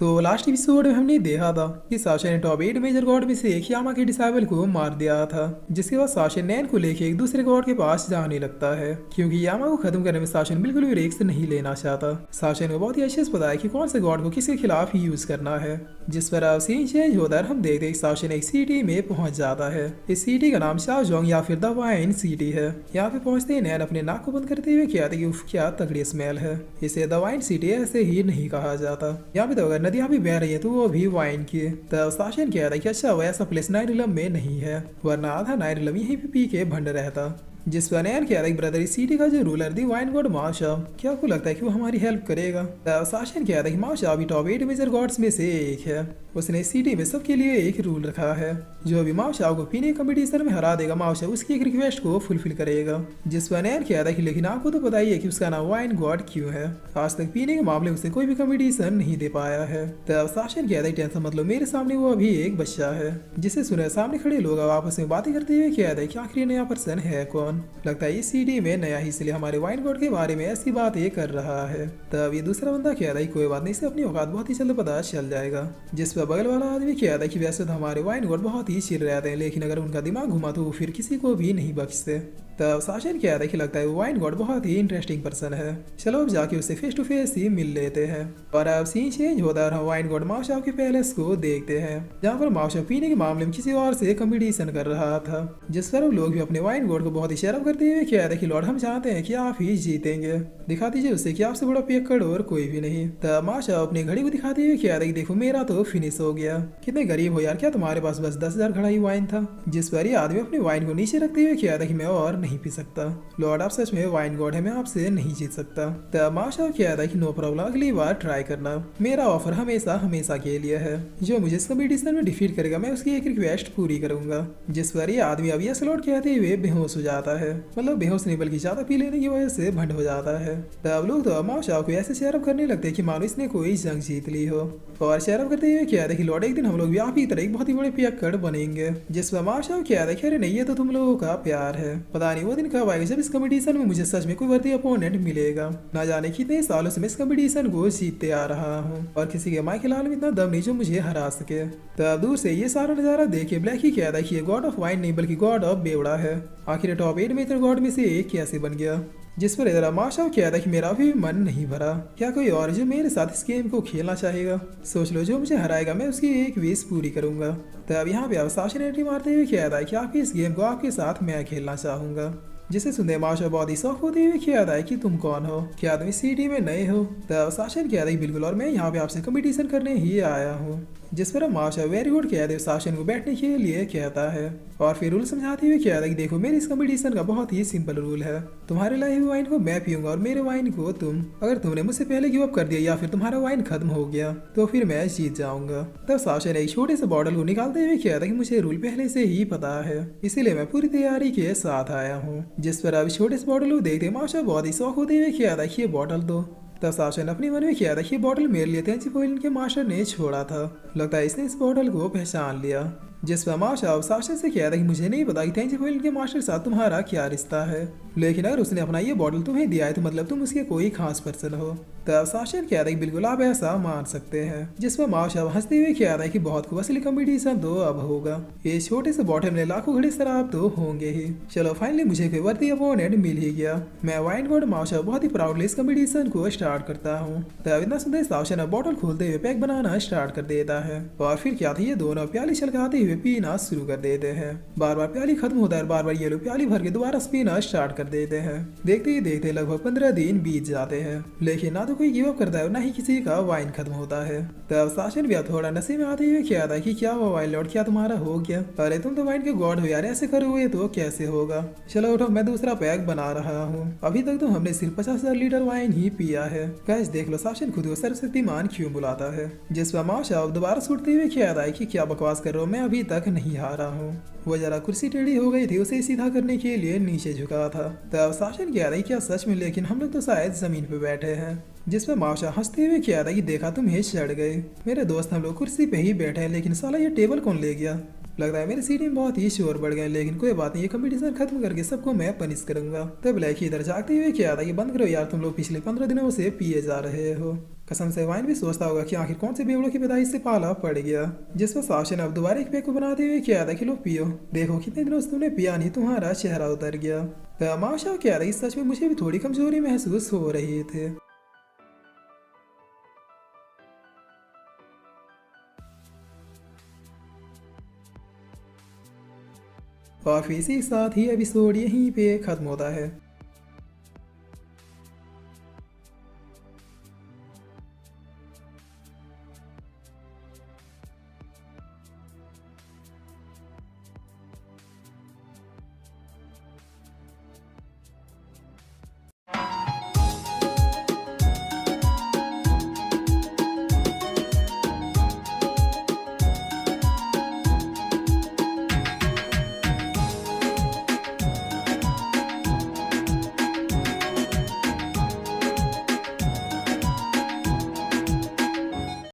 तो last episode में हमने देखा था कि साशा ने टॉप 8 मेजर गॉड में से एक यामा के डिसाइबल को मार दिया था, जिसके बाद साशा नैन को लेके एक दूसरे गॉड के पास जाने लगता है क्योंकि यामा को खत्म करने में साशा बिल्कुल भी रिस्क नहीं लेना चाहता। साशा ने बहुत ही अच्छे से बताया कि कौन से गॉड को किसके खिलाफ यूज करना है, जिस पर अब सीन चेंज होता है। हम देखते हैं साशा एक सिटी में पहुंच जाता है। इस सिटी का नाम शाओजोंग या फिर द वाइन सिटी है। यहाँ पे पहुंचते ही नैन अपने नाक को बंद करते हुए कहते कि उफ क्या तगड़ी स्मेल है। इसे द वाइन सिटी ऐसे ही नहीं कहा जाता। यहाँ पे तो अगर नदियाँ भी बह रही है तो वो भी वाइन की। तब साशा ने कहा था कि अच्छा वैसा प्लेस नाइट में नहीं है, वरना आधा नाइट यहीं पे पी के भंड रहता। जिस पर नैन कह रहा है ब्रदर इस सिटी का जो रूलर दी वाइन गॉड माओशा, क्या आपको लगता है कि वो हमारी हेल्प करेगा? साशा ने कह रहा है कि माओशा अभी टॉप 8 मेजर गॉड्स में से एक है। उसने इस सिटी में सबके लिए एक रूल रखा है, जो भी माओशा को पीने कंपटीशन में हरा देगा माओशा उसकी एक रिक्वेस्ट को फुलफिल करेगा। जिस पर नैन कह रहा है कि लेकिन आपको तो पता ही है कि उसका नाम वाइन गॉड क्यों है। आज तक पीने के मामले उसने कोई भी कंपटीशन नहीं दे पाया है। तब साशा ने कह रहा है टेंशन मतलब मेरे सामने वो अभी एक बच्चा है। जिसे सुने सामने खड़े लोग आपस में बातें करते हुए कह रहे कि आखिर नया पर्सन है कौन। लगता है इस सीडी में नया ही, इसलिए हमारे वाइन गॉड के बारे में ऐसी बात ये कर रहा है। तब ये दूसरा बंदा कह रहा है कोई बात नहीं, इसे अपनी औकात बहुत ही जल्द पता चल जाएगा। जिस पर बगल वाला आदमी कह रहा है कि वैसे तो हमारे वाइन गॉड बहुत ही चिल रहते हैं, लेकिन अगर उनका दिमाग घुमा तो वो फिर किसी को भी नहीं बख्शते। तब साशा ने कह रहा है कि लगता है वाइन गॉड बहुत ही इंटरेस्टिंग पर्सन है, चलो अब जाके उससे फेस टू फेस ही मिल लेते हैं। और अब सीन चेंज होता है और हम वाइन गॉड माओशा के पैलेस को देखते हैं, जहाँ पर माओशा पीने के मामले में किसी और से कंपटीशन कर रहा था। जिस पर लोग भी अपने वाइन गॉड को बहुत ही शर्म करते हुए कह रहे कि लॉर्ड हम चाहते हैं कि आप ही जीतेंगे, दिखा दीजिए उससे कि आपसे बड़ा पियक्कड़ और कोई भी नहीं। तब माओशा अपनी घड़ी को दिखाते हुए कह रहे कि देखो मेरा तो फिनिश हो गया। कितने गरीब हो यार, क्या तुम्हारे पास बस 10,000 घड़ा ही वाइन था? जिस पर ये आदमी अपने वाइन को नीचे रखते हुए कह रहा कि मैं और नहीं पी सकता, लॉर्ड आप सच में वाइन गॉड है, मैं आपसे नहीं जीत सकता। तब माओशा कह रहा कि नो प्रॉब्लम, अगली बार ट्राई करना, मेरा ऑफर हमेशा हमेशा के लिए है, जो मुझे इस कंपटीशन में डिफीट करेगा मैं उसकी एक रिक्वेस्ट पूरी करूंगा। जिस पर ये आदमी अब ये स्लॉट कहते हुए बेहोश हो जाता है, मतलब बेहोश नहीं बल्कि ज्यादा पी लेने की वजह से भंड हो जाता है। तब लोग तो माओशा को ऐसे शेयरअप करने लगते हैं कि मानो इसने कोई जंग जीत ली हो, और शेयरअप करते हुए कह रहे कि लॉर्ड एक दिन हम लोग भी आप ही तरह एक बहुत ही बड़े पियक्कड़ बनेंगे। जिस पर माओशा कह रहे अरे नहीं ये तो तुम लोगों का प्यार है, पता नहीं वो दिन कब आएगा जब इस कंपटीशन में मुझे सच में कोई वर्दी अपोनेंट मिलेगा। ना जाने कितने सालों से मैं इस कंपटीशन को जीतते आ रहा हूँ और किसी के माइक लाल में इतना दम नहीं जो मुझे हरा सके। तब दूर से ये सारा नजारा देखे ब्लैक ही कहता है कि ये गॉड ऑफ वाइन नहीं बल्कि गॉड ऑफ बेवड़ा है, आखिर टॉप 8 मेजर गॉड में से एक कैसे बन गया। जिस पर इधर माशा कहता है कि मेरा भी मन नहीं भरा, क्या कोई और जो मेरे साथ इस गेम को खेलना चाहेगा? सोच लो जो मुझे हराएगा मैं उसकी एक विश पूरी करूंगा। तब यहाँ पे साशा ने एंट्री मारते हुए कहता है कि आप इस गेम को आपके साथ मैं खेलना चाहूंगा। जिसे सुनते माशा बहुत ही शौक होते हुए कहता है कि तुम कौन हो, क्या तुम इस सिटी में नए हो? तब साशा ने कहता है बिल्कुल, और मैं यहाँ पे आपसे कंपटीशन करने ही आया हूँ। जिस पर माशा वेरी गुड कहते हुए साशा को बैठने के लिए कहता है और फिर रूल समझाते हुए कहता है कि देखो मेरे इस कंपटीशन का बहुत ही सिंपल रूल है, तुम्हारे लाए हुए वाइन को मैं पीऊंगा और मेरे वाइन को तुम। अगर तुमने मुझसे पहले गिव अप कर दिया या फिर तुम्हारा वाइन खत्म हो गया तो फिर मैं जीत जाऊंगा। तब साशा ने एक छोटे से बॉटल को निकालते हुए कहता कि मुझे रूल पहले से ही पता है, इसीलिए मैं पूरी तैयारी के साथ आया हूँ। जिस पर अब छोटे से बॉटल को देखते माशा बहुत ही शौक होते हुए कहता है कि ये बॉटल दो। तब साशा ने अपने मन में किया था कि बॉटल मेरे लिए तेंजिफोइलिन के मास्टर ने छोड़ा था, लगता है इसने इस बॉटल को पहचान लिया। जिस पर माशा अब साशा से कह रहा कि मुझे नहीं पता कि तेंजिफोइलिन के मास्टर के साथ तुम्हारा क्या रिश्ता है, लेकिन अगर उसने अपना ये बॉटल तुम्हें दिया है तो मतलब तुम उसके कोई खास पर्सन हो। तब साशा ने कह रहा कि बिल्कुल आप ऐसा मान सकते हैं। जिस पर माशा हंसते हुए कह रहा है कि बहुत खूब, असली कंपटीशन तो अब होगा, ये छोटे से बॉटल में लाखों घड़े शराब तो होंगे ही। चलो फाइनली मुझे कोई वर्दी अपोनेंट मिल ही गया। मैं वाइन गॉड माशा बहुत ही प्राउडली इस कंपटीशन को स्टार्ट करता हूँ। तब इतना सुनते साशा ने बॉटल खोलते हुए पैक बनाना स्टार्ट कर देता है और फिर क्या था ये दोनों प्याली छलकाते हुए पीना शुरू कर देते हैं। बार बार प्याली खत्म होता है, बार बार ये लोग प्याली भर के दोबारा पीना स्टार्ट कर देते हैं। देखते ही देखते लगभग 15 दिन बीत जाते हैं, लेकिन ना तो कोई गिव अप करता है ना ही किसी का वाइन खत्म होता है। तब साशा भी थोड़ा नशे में आते हुए कहता है कि क्या हुआ वाइन लॉर्ड, क्या तुम्हारा हो गया? अरे तुम तो वाइन के गॉड हो यार, ऐसे करोगे तो कैसे होगा? चलो उठो, मैं दूसरा पैक बना रहा हूँ। अभी तक तो हमने सिर्फ 50,000 लीटर वाइन ही पिया है। गाइस देख लो साशा खुद को सर्वशक्तिमान क्यों बुलाता है। जिस पर माशा दोबारा छूटते हुए कहता है कि क्या बकवास कर रहे हो, मैं अभी तक नहीं हारा हूँ। वो जरा कुर्सी टेढ़ी हो गई थी, उसे सीधा करने के लिए नीचे झुका था। तब साशा कह रही क्या सच में, लेकिन हम लोग तो शायद जमीन पे बैठे हैं। जिस पर माशा हंसते हुए कह रहा कि देखा तुम्हें चढ़ गए मेरे दोस्त, हम लोग कुर्सी पे ही बैठे हैं, लेकिन साला ये टेबल कौन ले गया? लगता है मेरे सिटी में बहुत ही शोर बढ़ गए, लेकिन कोई बात नहीं, ये कंपटीशन खत्म करके सबको मैं पनिश करूंगा। तब ब्लैक इधर जागते हुए क्या था कि बंद करो यार, तुम लोग पिछले 15 दिनों से पिए जा रहे हो। कसम से वाइन भी सोचता होगा कि आखिर कौन से बेवड़ों की पैदाइश से पाला पड़ गया। जिस पर साशा ने अब दोबारा एक पैक को बनाते हुए किया था कि लो पियो, देखो कितने दिनों से तुमने पिया नहीं, तुम्हारा चेहरा उतर गया। माशा कह रही सच में मुझे भी थोड़ी कमजोरी महसूस हो रही थी। और फिर इसी के साथ ही एपिसोड यहीं पे खत्म होता है।